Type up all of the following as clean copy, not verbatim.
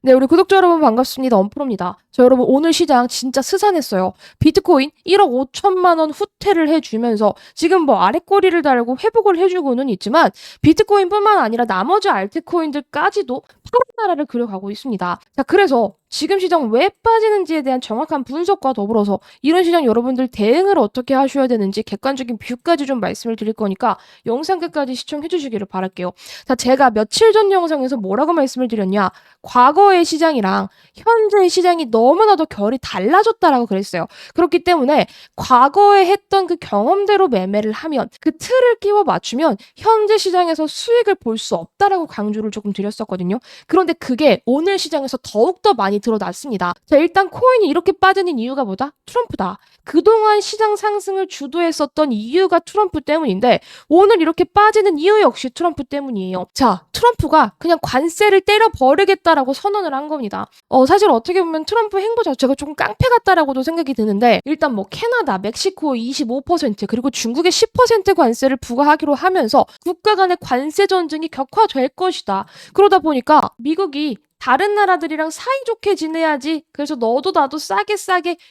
네, 우리 구독자 여러분 반갑습니다. 엄프로입니다. 자, 여러분 오늘 시장 진짜 스산했어요. 비트코인 1억 5천만 원 후퇴를 해주면서 지금 뭐 아랫꼬리를 달고 회복을 해주고는 있지만 비트코인뿐만 아니라 나머지 알트코인들까지도 파란 나라를 그려가고 있습니다. 자, 그래서 지금 시장 왜 빠지는지에 대한 정확한 분석과 더불어서 이런 시장 여러분들 대응을 어떻게 하셔야 되는지 객관적인 뷰까지 좀 말씀을 드릴 거니까 영상 끝까지 시청해 주시기를 바랄게요. 자, 제가 며칠 전 영상에서 뭐라고 말씀을 드렸냐? 과거의 시장이랑 현재의 시장이 너무나도 결이 달라졌다라고 그랬어요. 그렇기 때문에 과거에 했던 그 경험대로 매매를 하면 그 틀을 끼워 맞추면 현재 시장에서 수익을 볼 수 없다라고 강조를 조금 드렸었거든요. 그런데 그게 오늘 시장에서 더욱더 많이 드러났습니다. 자, 일단 코인이 이렇게 빠지는 이유가 뭐다? 트럼프다. 그동안 시장 상승을 주도했었던 이유가 트럼프 때문인데 오늘 이렇게 빠지는 이유 역시 트럼프 때문이에요. 자, 트럼프가 그냥 관세를 때려버리겠다라고 선언을 한 겁니다. 사실 어떻게 보면 트럼프 행보 자체가 조금 깡패 같다라고도 생각이 드는데 일단 뭐 캐나다, 멕시코 25% 그리고 중국에 10% 관세를 부과하기로 하면서 국가 간의 관세 전쟁이 격화될 것이다. 그러다 보니까 미국이 다른 나라들이랑 사이좋게 지내야지. 그래서 너도 나도 싸게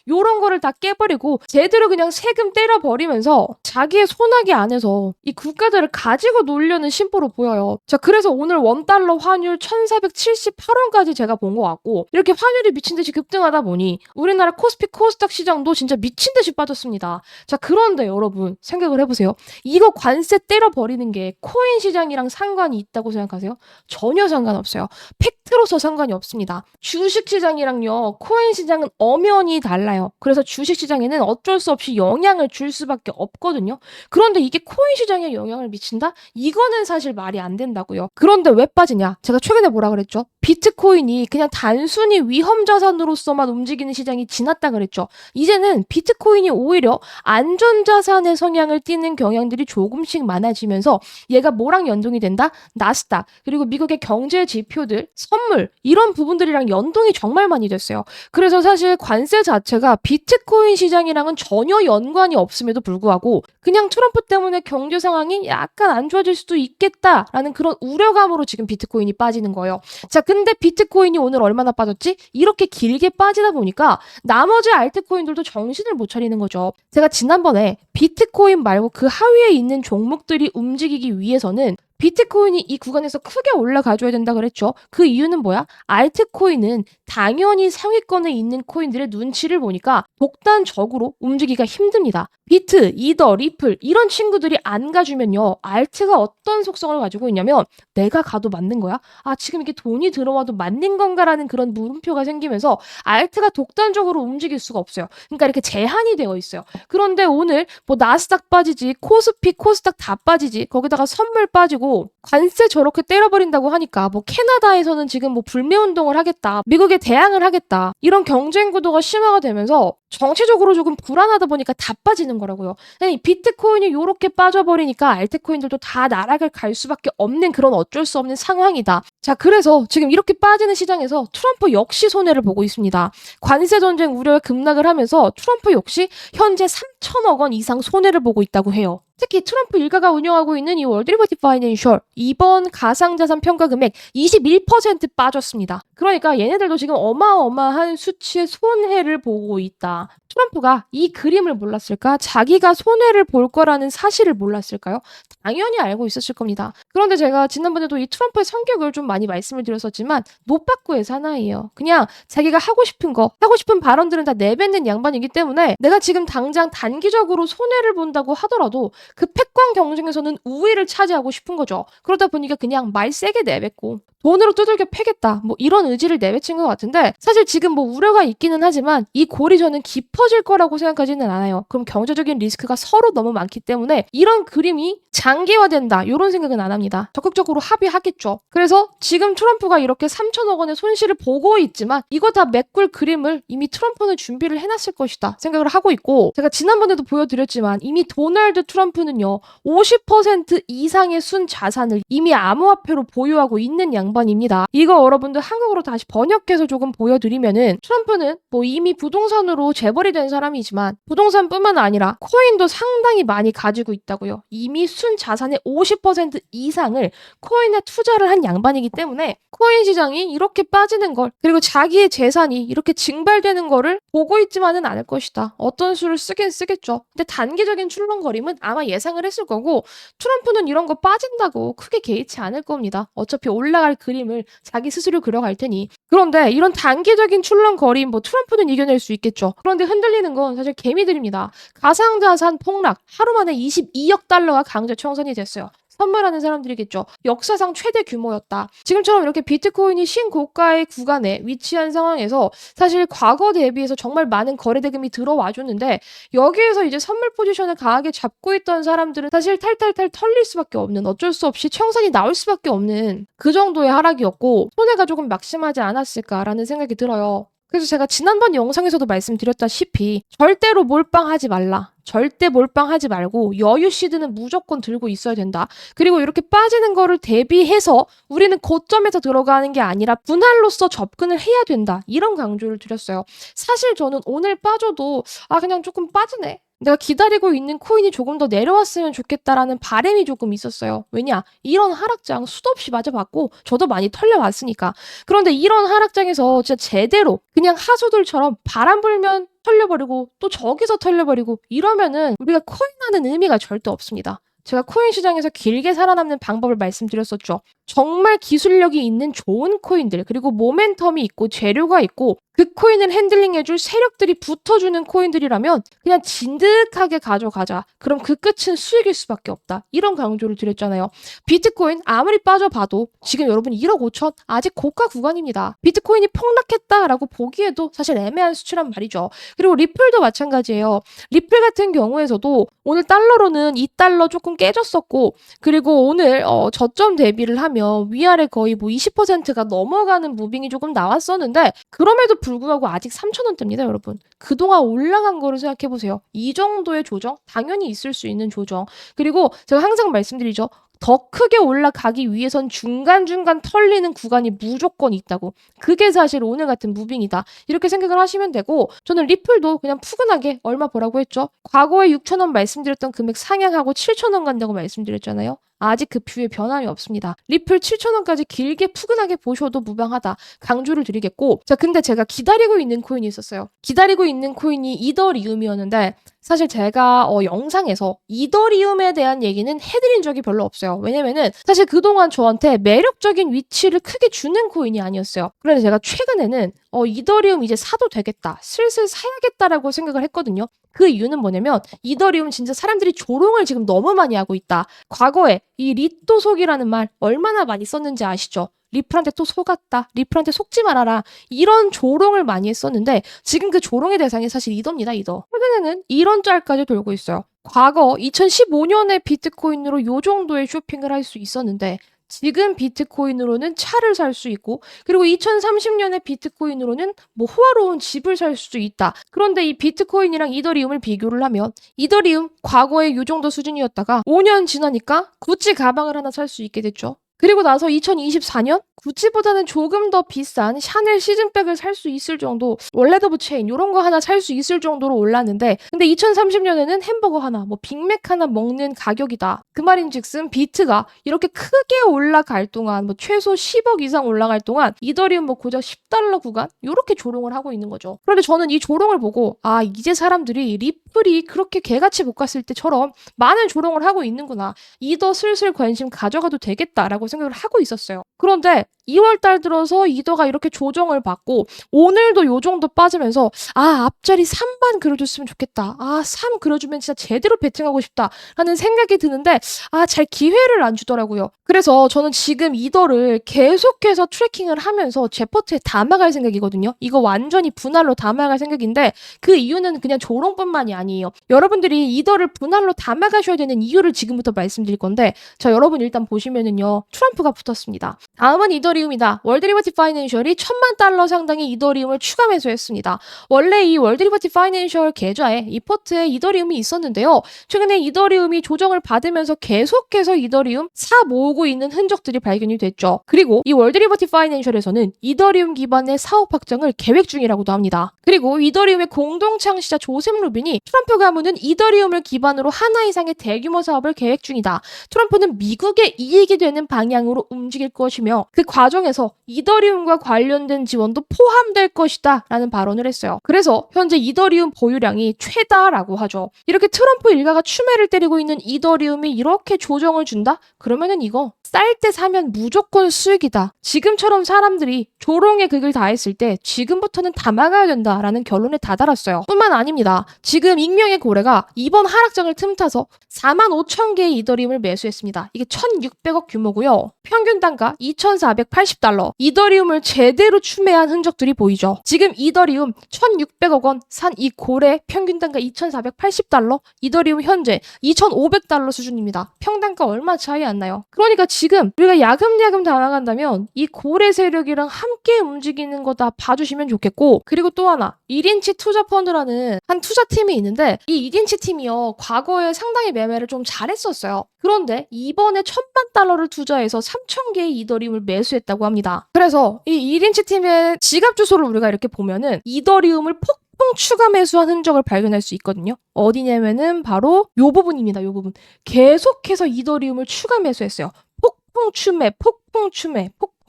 요런 거를 다 깨버리고 제대로 그냥 세금 때려버리면서 자기의 손아귀 안에서 이 국가들을 가지고 놀려는 심보로 보여요. 자, 그래서 오늘 원달러 환율 1478원까지 제가 본 것 같고 이렇게 환율이 미친 듯이 급등하다 보니 우리나라 코스피 코스닥 시장도 진짜 미친 듯이 빠졌습니다. 자, 그런데 여러분 생각을 해보세요. 이거 관세 때려버리는 게 코인 시장이랑 상관이 있다고 생각하세요? 전혀 상관없어요. 팩트로서 상관이 없습니다. 주식시장이랑요, 코인 시장은 엄연히 달라요. 그래서 주식시장에는 어쩔 수 없이 영향을 줄 수밖에 없거든요. 그런데 이게 코인 시장에 영향을 미친다? 이거는 사실 말이 안 된다고요. 그런데 왜 빠지냐? 제가 최근에 뭐라 그랬죠? 비트코인이 그냥 단순히 위험자산으로서만 움직이는 시장이 지났다 그랬죠. 이제는 비트코인이 오히려 안전자산의 성향을 띠는 경향들이 조금씩 많아지면서 얘가 뭐랑 연동이 된다? 나스닥, 그리고 미국의 경제 지표들, 선물 이런 부분들이랑 연동이 정말 많이 됐어요. 그래서 사실 관세 자체가 비트코인 시장이랑은 전혀 연관이 없음에도 불구하고 그냥 트럼프 때문에 경제 상황이 약간 안 좋아질 수도 있겠다라는 그런 우려감으로 지금 비트코인이 빠지는 거예요. 자, 근데 비트코인이 오늘 얼마나 빠졌지? 이렇게 길게 빠지다 보니까 나머지 알트코인들도 정신을 못 차리는 거죠. 제가 지난번에 비트코인 말고 그 하위에 있는 종목들이 움직이기 위해서는 비트코인이 이 구간에서 크게 올라가줘야 된다 그랬죠. 그 이유는 뭐야? 알트코인은 당연히 상위권에 있는 코인들의 눈치를 보니까 독단적으로 움직이기가 힘듭니다. 비트, 이더, 리플 이런 친구들이 안 가주면요. 알트가 어떤 속성을 가지고 있냐면 내가 가도 맞는 거야? 아, 지금 이게 돈이 들어와도 맞는 건가라는 그런 물음표가 생기면서 알트가 독단적으로 움직일 수가 없어요. 그러니까 이렇게 제한이 되어 있어요. 그런데 오늘 뭐 나스닥 빠지지, 코스피, 코스닥 다 빠지지, 거기다가 선물 빠지고 관세 저렇게 때려버린다고 하니까 뭐 캐나다에서는 지금 뭐 불매운동을 하겠다, 미국에 대항을 하겠다 이런 경쟁 구도가 심화가 되면서 정치적으로 조금 불안하다 보니까 다 빠지는 거라고요. 아니, 비트코인이 요렇게 빠져버리니까 알트코인들도 다 나락을 갈 수밖에 없는 그런 어쩔 수 없는 상황이다. 자, 그래서 지금 이렇게 빠지는 시장에서 트럼프 역시 손해를 보고 있습니다. 관세 전쟁 우려가 급락을 하면서 트럼프 역시 현재 3천억 원 이상 손해를 보고 있다고 해요. 특히 트럼프 일가가 운영하고 있는 이 월드 리버티 파이낸셜 이번 가상자산 평가 금액 21% 빠졌습니다. 그러니까 얘네들도 지금 어마어마한 수치의 손해를 보고 있다. 트럼프가 이 그림을 몰랐을까? 자기가 손해를 볼 거라는 사실을 몰랐을까요? 당연히 알고 있었을 겁니다. 그런데 제가 지난번에도 이 트럼프의 성격을 좀 많이 말씀을 드렸었지만 노빠꾸의 사나이예요. 그냥 자기가 하고 싶은 거, 하고 싶은 발언들은 다 내뱉는 양반이기 때문에 내가 지금 당장 단기적으로 손해를 본다고 하더라도 그 패권 경쟁에서는 우위를 차지하고 싶은 거죠. 그러다 보니까 그냥 말 세게 내뱉고 돈으로 두들겨 패겠다 뭐 이런 의지를 내뱉은 것 같은데 사실 지금 뭐 우려가 있기는 하지만 이 골이 저는 깊어질 거라고 생각하지는 않아요. 그럼 경제적인 리스크가 서로 너무 많기 때문에 이런 그림이 장기화된다 이런 생각은 안 합니다. 적극적으로 합의하겠죠. 그래서 지금 트럼프가 이렇게 3천억 원의 손실을 보고 있지만 이거 다 메꿀 그림을 이미 트럼프는 준비를 해놨을 것이다 생각을 하고 있고 제가 지난번에도 보여드렸지만 이미 도널드 트럼프는요 50% 이상의 순 자산을 이미 암호화폐로 보유하고 있는 양반입니다. 이거 여러분들 한국어로 다시 번역해서 조금 보여드리면은 트럼프는 뭐 이미 부동산으로 재벌이 연결이 된 사람이지만 부동산뿐만 아니라 코인도 상당히 많이 가지고 있다고요. 이미 순 자산의 50% 이상을 코인에 투자를 한 양반이기 때문에 코인 시장이 이렇게 빠지는 걸, 그리고 자기의 재산이 이렇게 증발되는 거를 보고 있지만은 않을 것이다. 어떤 수를 쓰긴 쓰겠죠. 근데 단기적인 출렁거림은 아마 예상을 했을 거고, 트럼프는 이런 거 빠진다고 크게 개의치 않을 겁니다. 어차피 올라갈 그림을 자기 스스로 그려갈 테니. 그런데 이런 단기적인 출렁거림, 뭐 트럼프는 이겨낼 수 있겠죠. 그런데 흔들리는 건 사실 개미들입니다. 가상자산 폭락, 하루 만에 22억 달러가 강제 청산이 됐어요. 선물하는 사람들이겠죠. 역사상 최대 규모였다. 지금처럼 이렇게 비트코인이 신고가의 구간에 위치한 상황에서 사실 과거 대비해서 정말 많은 거래 대금이 들어와 줬는데, 여기에서 이제 선물 포지션을 강하게 잡고 있던 사람들은 사실 탈탈탈 털릴 수밖에 없는, 어쩔 수 없이 청산이 나올 수밖에 없는 그 정도의 하락이었고, 손해가 조금 막심하지 않았을까라는 생각이 들어요. 그래서 제가 지난번 영상에서도 말씀드렸다시피 절대로 몰빵하지 말라. 절대 몰빵하지 말고 여유 시드는 무조건 들고 있어야 된다. 그리고 이렇게 빠지는 거를 대비해서 우리는 고점에서 들어가는 게 아니라 분할로서 접근을 해야 된다. 이런 강조를 드렸어요. 사실 저는 오늘 빠져도 그냥 조금 빠지네. 내가 기다리고 있는 코인이 조금 더 내려왔으면 좋겠다라는 바람이 조금 있었어요. 왜냐? 이런 하락장 수도 없이 맞아봤고 저도 많이 털려왔으니까. 그런데 이런 하락장에서 진짜 제대로 그냥 하수들처럼 바람 불면 털려버리고 또 저기서 털려버리고 이러면은 우리가 코인하는 의미가 절대 없습니다. 제가 코인 시장에서 길게 살아남는 방법을 말씀드렸었죠. 정말 기술력이 있는 좋은 코인들, 그리고 모멘텀이 있고 재료가 있고 그 코인을 핸들링해줄 세력들이 붙어주는 코인들이라면 그냥 진득하게 가져가자. 그럼 그 끝은 수익일 수밖에 없다. 이런 강조를 드렸잖아요. 비트코인 아무리 빠져봐도 지금 여러분 1억 5천 아직 고가 구간입니다. 비트코인이 폭락했다라고 보기에도 사실 애매한 수치란 말이죠. 그리고 리플도 마찬가지예요. 리플 같은 경우에서도 오늘 달러로는 2달러 조금 깨졌었고, 그리고 오늘 저점 대비를 하면 위아래 거의 뭐 20%가 넘어가는 무빙이 조금 나왔었는데, 그럼에도 불구하고 아직 3,000원대입니다, 여러분. 그동안 올라간 거를 생각해보세요. 이 정도의 조정? 당연히 있을 수 있는 조정. 그리고 제가 항상 말씀드리죠. 더 크게 올라가기 위해선 중간중간 털리는 구간이 무조건 있다고. 그게 사실 오늘 같은 무빙이다. 이렇게 생각을 하시면 되고, 저는 리플도 그냥 푸근하게 얼마 보라고 했죠. 과거에 6,000원 말씀드렸던 금액 상향하고 7,000원 간다고 말씀드렸잖아요. 아직 그 뷰에 변함이 없습니다. 리플 7,000원까지 길게 푸근하게 보셔도 무방하다. 강조를 드리겠고, 자, 근데 제가 기다리고 있는 코인이 있었어요. 기다리고 있는 코인이 이더리움이었는데, 사실 제가 영상에서 이더리움에 대한 얘기는 해드린 적이 별로 없어요. 왜냐면은 사실 그동안 저한테 매력적인 위치를 크게 주는 코인이 아니었어요. 그런데 제가 최근에는 이더리움 이제 사도 되겠다, 슬슬 사야겠다라고 생각을 했거든요. 그 이유는 뭐냐면 이더리움 진짜 사람들이 조롱을 지금 너무 많이 하고 있다. 과거에 이 리또 속이라는 말 얼마나 많이 썼는지 아시죠? 리플한테 또 속았다. 리플한테 속지 말아라. 이런 조롱을 많이 했었는데 지금 그 조롱의 대상이 사실 이더입니다. 이더. 최근에는 이런 짤까지 돌고 있어요. 과거 2015년에 비트코인으로 요 정도의 쇼핑을 할 수 있었는데 지금 비트코인으로는 차를 살 수 있고, 그리고 2030년에 비트코인으로는 뭐 호화로운 집을 살 수도 있다. 그런데 이 비트코인이랑 이더리움을 비교를 하면 이더리움 과거에 요 정도 수준이었다가 5년 지나니까 구찌 가방을 하나 살 수 있게 됐죠. 그리고 나서 2024년 구찌보다는 조금 더 비싼 샤넬 시즌백을 살 수 있을 정도, 월레더브 체인 이런 거 하나 살 수 있을 정도로 올랐는데, 근데 2030년에는 햄버거 하나, 뭐 빅맥 하나 먹는 가격이다. 그 말인즉슨 비트가 이렇게 크게 올라갈 동안, 뭐 최소 10억 이상 올라갈 동안 이더리움 뭐 고작 10달러 구간 이렇게 조롱을 하고 있는 거죠. 그런데 저는 이 조롱을 보고 이제 사람들이 리플이 그렇게 개같이 못 갔을 때처럼 많은 조롱을 하고 있는구나. 이더 슬슬 관심 가져가도 되겠다라고 생각을 하고 있었어요. 그런데 2월 달 들어서 이더가 이렇게 조정을 받고 오늘도 요 정도 빠지면서 앞자리 3반 그려줬으면 좋겠다. 3 그려주면 진짜 제대로 베팅하고 싶다 라는 생각이 드는데 잘 기회를 안 주더라고요. 그래서 저는 지금 이더를 계속해서 트래킹을 하면서 제 포트에 담아갈 생각이거든요. 이거 완전히 분할로 담아갈 생각인데 그 이유는 그냥 조롱뿐만이 아니에요. 여러분들이 이더를 분할로 담아가셔야 되는 이유를 지금부터 말씀드릴 건데, 자, 여러분 일단 보시면은요. 트럼프가 붙었습니다. 다음은 이더리움이다. 월드 리버티 파이낸셜이 $10,000 상당의 이더리움을 추가 매수했습니다. 원래 이 월드 리버티 파이낸셜 계좌에 이 포트에 이더리움이 있었는데요. 최근에 이더리움이 조정을 받으면서 계속해서 이더리움 사 모으고 있는 흔적들이 발견이 됐죠. 그리고 이 월드 리버티 파이낸셜에서는 이더리움 기반의 사업 확장을 계획 중이라고도 합니다. 그리고 이더리움의 공동 창시자 조셉 루빈이 트럼프 가문은 이더리움을 기반으로 하나 이상의 대규모 사업을 계획 중이다. 트럼프는 미국에 이익이 되는 방향으로 움직일 것이며 그 과정에서 이더리움과 관련된 지원도 포함될 것이다 라는 발언을 했어요. 그래서 현재 이더리움 보유량이 최다라고 하죠. 이렇게 트럼프 일가가 추매를 때리고 있는 이더리움이 이렇게 조정을 준다? 그러면은 이거 쌀 때 사면 무조건 수익이다. 지금처럼 사람들이 조롱의 극을 다했을 때 지금부터는 담아가야 된다라는 결론에 다다랐어요. 뿐만 아닙니다. 지금 익명의 고래가 이번 하락장을 틈타서 45,000개의 이더리움을 매수했습니다. 이게 1,600억 규모고요. 평균 단가 $2,480. 이더리움을 제대로 추매한 흔적들이 보이죠. 지금 이더리움 1,600억 원 산 이 고래 평균 단가 $2,480. 이더리움 현재 $2,500 수준입니다. 평단가 얼마 차이 안 나요. 그러니까 지금 우리가 야금야금 담아간다면 이 고래 세력이랑 함께 움직이는 거 다 봐주시면 좋겠고, 그리고 또 하나 1인치 투자 펀드라는 한 투자팀이 있는데 이 1인치 팀이요 과거에 상당히 매매를 좀 잘했었어요. 그런데 이번에 $10,000를 투자해서 3,000개의 이더리움을 매수했다고 합니다. 그래서 이 1인치 팀의 지갑 주소를 우리가 이렇게 보면은 이더리움을 폭풍 추가 매수한 흔적을 발견할 수 있거든요. 어디냐면은 바로 요 부분입니다. 요 부분. 계속해서 이더리움을 추가 매수했어요. 폭풍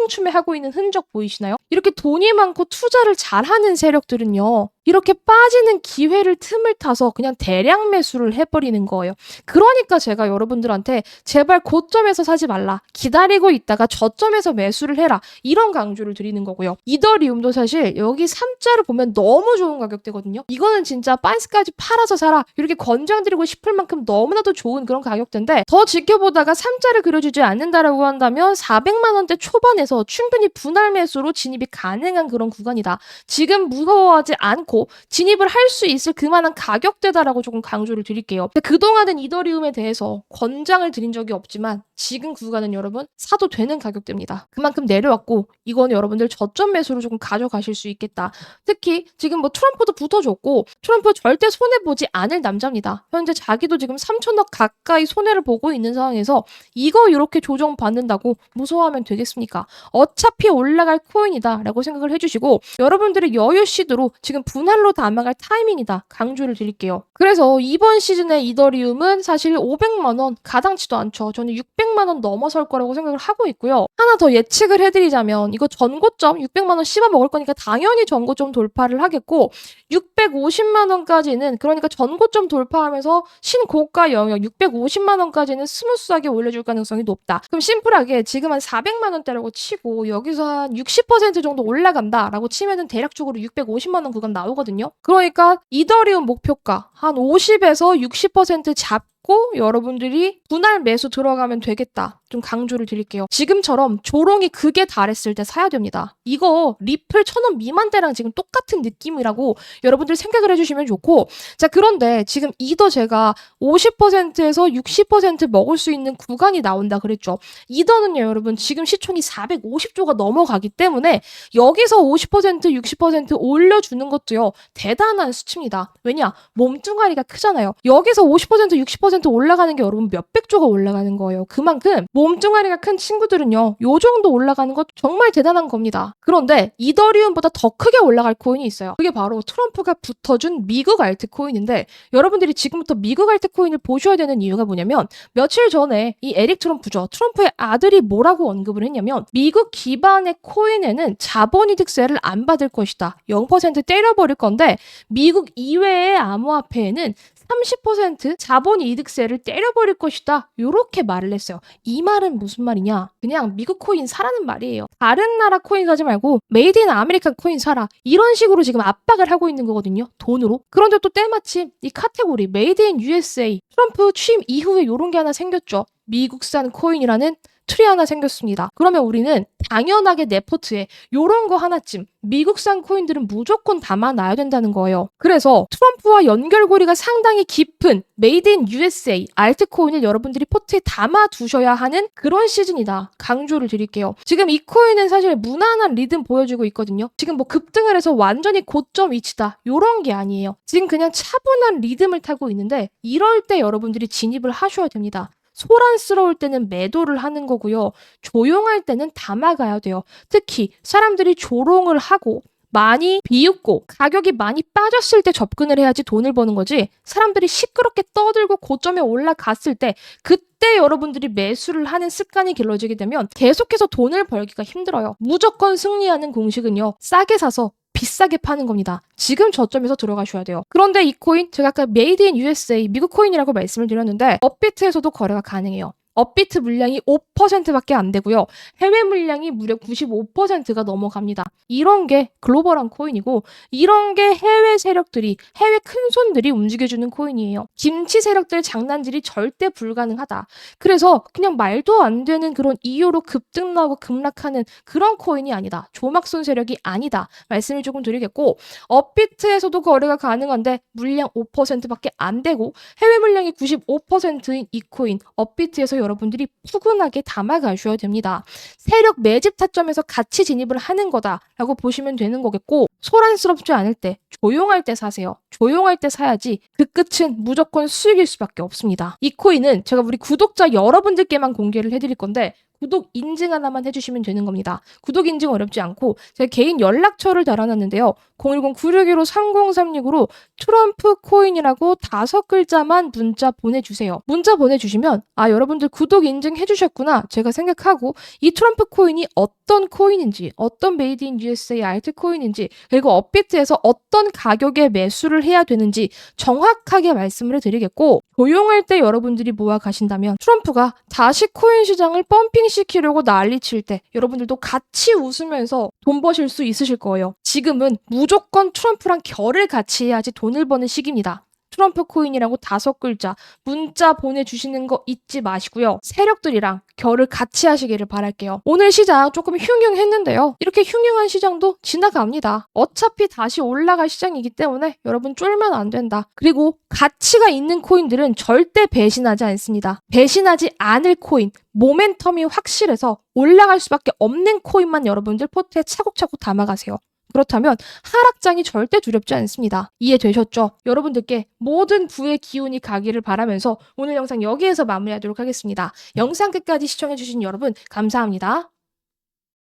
추매하고 있는 흔적 보이시나요? 이렇게 돈이 많고 투자를 잘하는 세력들은요. 이렇게 빠지는 기회를 틈을 타서 그냥 대량 매수를 해버리는 거예요. 그러니까 제가 여러분들한테 제발 고점에서 사지 말라. 기다리고 있다가 저점에서 매수를 해라. 이런 강조를 드리는 거고요. 이더리움도 사실 여기 3자를 보면 너무 좋은 가격대거든요. 이거는 진짜 반스까지 팔아서 사라. 이렇게 권장드리고 싶을 만큼 너무나도 좋은 그런 가격대인데 더 지켜보다가 3자를 그려주지 않는다라고 한다면 400만 원대 초반에서 충분히 분할 매수로 진입이 가능한 그런 구간이다. 지금 무서워하지 않고 진입을 할 수 있을 그만한 가격대다라고 조금 강조를 드릴게요. 그동안은 이더리움에 대해서 권장을 드린 적이 없지만 지금 구간은 여러분 사도 되는 가격대입니다. 그만큼 내려왔고 이건 여러분들 저점 매수로 조금 가져가실 수 있겠다. 특히 지금 뭐 트럼프도 붙어줬고 트럼프 절대 손해보지 않을 남자입니다. 현재 자기도 지금 3천억 가까이 손해를 보고 있는 상황에서 이거 이렇게 조정받는다고 무서워하면 되겠습니까? 어차피 올라갈 코인이다 라고 생각을 해주시고 여러분들의 여유 시드로 지금 분할로 담아갈 타이밍이다 강조를 드릴게요. 그래서 이번 시즌의 이더리움은 사실 500만 원 가당치도 않죠. 저는 600만 원 넘어설 거라고 생각을 하고 있고요. 하나 더 예측을 해드리자면 이거 전고점 600만 원 씹어 먹을 거니까 당연히 전고점 돌파를 하겠고 650만 원까지는 그러니까 전고점 돌파하면서 신고가 영역 650만 원까지는 스무스하게 올려줄 가능성이 높다. 그럼 심플하게 지금 한 400만 원대라고 치고 여기서 한 60% 정도 올라간다라고 치면은 대략적으로 650만 원 구간 나오거든요. 그러니까 이더리움 목표가 한 50에서 60% 잡고 여러분들이 분할 매수 들어가면 되겠다. 좀 강조를 드릴게요. 지금처럼 조롱이 극에 달했을 때 사야 됩니다. 이거 리플 1,000원 미만대랑 지금 똑같은 느낌이라고 여러분들 생각을 해주시면 좋고 자 그런데 지금 이더 제가 50%에서 60% 먹을 수 있는 구간이 나온다 그랬죠. 이더는요 여러분 지금 시총이 450조가 넘어가기 때문에 여기서 50% 60% 올려주는 것도요 대단한 수치입니다. 왜냐? 몸뚱아리가 크잖아요. 여기서 50% 60% 올라가는 게 여러분 몇백 조가 올라가는 거예요. 그만큼 몸뚱아리가 큰 친구들은요 요 정도 올라가는 것 정말 대단한 겁니다. 그런데 이더리움보다 더 크게 올라갈 코인이 있어요. 그게 바로 트럼프가 붙어준 미국 알트코인인데 여러분들이 지금부터 미국 알트코인을 보셔야 되는 이유가 뭐냐면 며칠 전에 이 에릭 트럼프죠. 트럼프의 아들이 뭐라고 언급을 했냐면 미국 기반의 코인에는 자본이득세를 안 받을 것이다. 0% 때려버릴 건데 미국 이외의 암호화폐에는 30% 자본이득세를 때려버릴 것이다. 이렇게 말을 했어요. 이 말은 무슨 말이냐? 그냥 미국 코인 사라는 말이에요. 다른 나라 코인 사지 말고 메이드 인 아메리칸 코인 사라. 이런 식으로 지금 압박을 하고 있는 거거든요. 돈으로. 그런데 또 때마침 이 카테고리 메이드 인 USA 트럼프 취임 이후에 이런 게 하나 생겼죠. 미국산 코인이라는 로터리 하나 생겼습니다. 그러면 우리는 당연하게 내 포트에 요런 거 하나쯤 미국산 코인들은 무조건 담아놔야 된다는 거예요. 그래서 트럼프와 연결고리가 상당히 깊은 메이드 인 USA 알트코인을 여러분들이 포트에 담아두셔야 하는 그런 시즌이다. 강조를 드릴게요. 지금 이 코인은 사실 무난한 리듬 보여주고 있거든요. 지금 뭐 급등을 해서 완전히 고점 위치다. 요런 게 아니에요. 지금 그냥 차분한 리듬을 타고 있는데 이럴 때 여러분들이 진입을 하셔야 됩니다. 소란스러울 때는 매도를 하는 거고요. 조용할 때는 담아가야 돼요. 특히 사람들이 조롱을 하고 많이 비웃고 가격이 많이 빠졌을 때 접근을 해야지 돈을 버는 거지, 사람들이 시끄럽게 떠들고 고점에 올라갔을 때 그때 여러분들이 매수를 하는 습관이 길러지게 되면 계속해서 돈을 벌기가 힘들어요. 무조건 승리하는 공식은요, 싸게 사서 비싸게 파는 겁니다. 지금 저점에서 들어가셔야 돼요. 그런데 이 코인, 제가 아까 메이드 인 USA 미국 코인이라고 말씀을 드렸는데 업비트에서도 거래가 가능해요. 업비트 물량이 5%밖에 안 되고요. 해외 물량이 무려 95%가 넘어갑니다. 이런 게 글로벌한 코인이고 이런 게 해외 세력들이, 해외 큰손들이 움직여주는 코인이에요. 김치 세력들 장난질이 절대 불가능하다. 그래서 그냥 말도 안 되는 그런 이유로 급등 나오고 급락하는 그런 코인이 아니다. 조막손 세력이 아니다. 말씀을 조금 드리겠고, 업비트에서도 거래가 가능한데 물량 5%밖에 안 되고 해외 물량이 95%인 이 코인 업비트에서 여러분들이 푸근하게 담아가셔야 됩니다. 세력 매집 타점에서 같이 진입을 하는 거다라고 보시면 되는 거겠고, 소란스럽지 않을 때, 조용할 때 사세요. 조용할 때 사야지 그 끝은 무조건 수익일 수밖에 없습니다. 이 코인은 제가 우리 구독자 여러분들께만 공개를 해드릴 건데 구독 인증 하나만 해주시면 되는 겁니다. 구독 인증 어렵지 않고 제가 개인 연락처를 달아놨는데요. 010-961-3036으로 트럼프 코인이라고 5글자만 문자 보내주세요. 문자 보내주시면 여러분들 구독 인증 해주셨구나 제가 생각하고 이 트럼프 코인이 어떤 코인인지, 어떤 메이드 인 USA 알트 코인인지, 그리고 업비트에서 어떤 가격에 매수를 해야 되는지 정확하게 말씀을 해드리겠고, 조용할 때 여러분들이 모아 가신다면 트럼프가 다시 코인 시장을 펌핑시키려고 난리칠 때 여러분들도 같이 웃으면서 돈 버실 수 있으실 거예요. 지금은 무조건 트럼프랑 결을 같이 해야지 돈을 버는 시기입니다. 트럼프 코인이라고 5글자 문자 보내주시는 거 잊지 마시고요. 세력들이랑 결을 같이 하시기를 바랄게요. 오늘 시장 조금 흉흉했는데요. 이렇게 흉흉한 시장도 지나갑니다. 어차피 다시 올라갈 시장이기 때문에 여러분 쫄면 안 된다. 그리고 가치가 있는 코인들은 절대 배신하지 않습니다. 배신하지 않을 코인, 모멘텀이 확실해서 올라갈 수밖에 없는 코인만 여러분들 포트에 차곡차곡 담아가세요. 그렇다면 하락장이 절대 두렵지 않습니다. 이해되셨죠? 여러분들께 모든 부의 기운이 가기를 바라면서 오늘 영상 여기에서 마무리하도록 하겠습니다. 영상 끝까지 시청해주신 여러분 감사합니다.